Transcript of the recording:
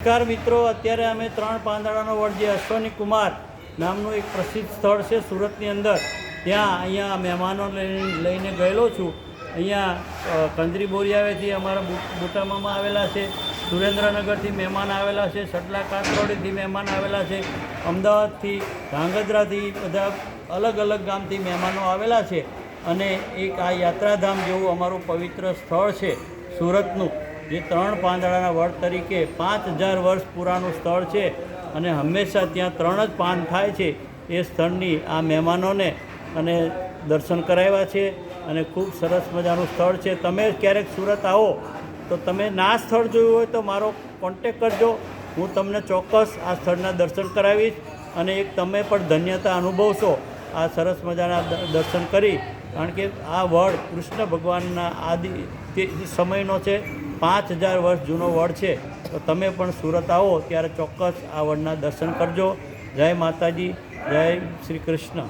નમસ્કાર મિત્રો, અત્યારે અમે ત્રણ પાંદડાનો વડ જે અશ્વની કુમાર નામનું એક પ્રસિદ્ધ સ્થળ છે સુરતની અંદર, અહીંયા મહેમાનો લઈને ગયેલો છું. અહીંયા કંદરી બોરિયાવેથી અમારા બુટામામાં આવેલા છે, સુરેન્દ્રનગરથી મહેમાન આવેલા છે, સટલા કાતરોડીથી મહેમાન આવેલા છે, અમદાવાદથી, ધાંગધ્રાથી, બધા અલગ અલગ ગામથી મહેમાનો આવેલા છે. અને એક આ યાત્રાધામ જેવું અમારું પવિત્ર સ્થળ છે સુરતનું, જે ત્રણ પાંદડાના વડ તરીકે 5000 વર્ષ પુરાનું સ્થળ છે. અને હંમેશા ત્યાં 3 જ પાન થાય છે. એ સ્થળની આ મહેમાનોને અને દર્શન કરાવ્યા છે અને ખૂબ સરસ મજાનું સ્થળ છે. તમે ક્યારેક સુરત આવો તો તમે ના સ્થળ જોયું હોય તો મારો કોન્ટેક કરજો, હું તમને ચોક્કસ આ સ્થળના દર્શન કરાવીશ. અને એક તમે પણ ધન્યતા અનુભવશો આ સરસ મજાના દર્શન કરી, કારણ કે આ વડ કૃષ્ણ ભગવાનના આદિ સમયનો છે, 5000 વર્ષ જૂનો વડ છે. તો તમે પણ સુરત આવો ત્યારે ચોક્કસ આ વડના દર્શન કરજો. જય માતાજી, જય શ્રી કૃષ્ણ.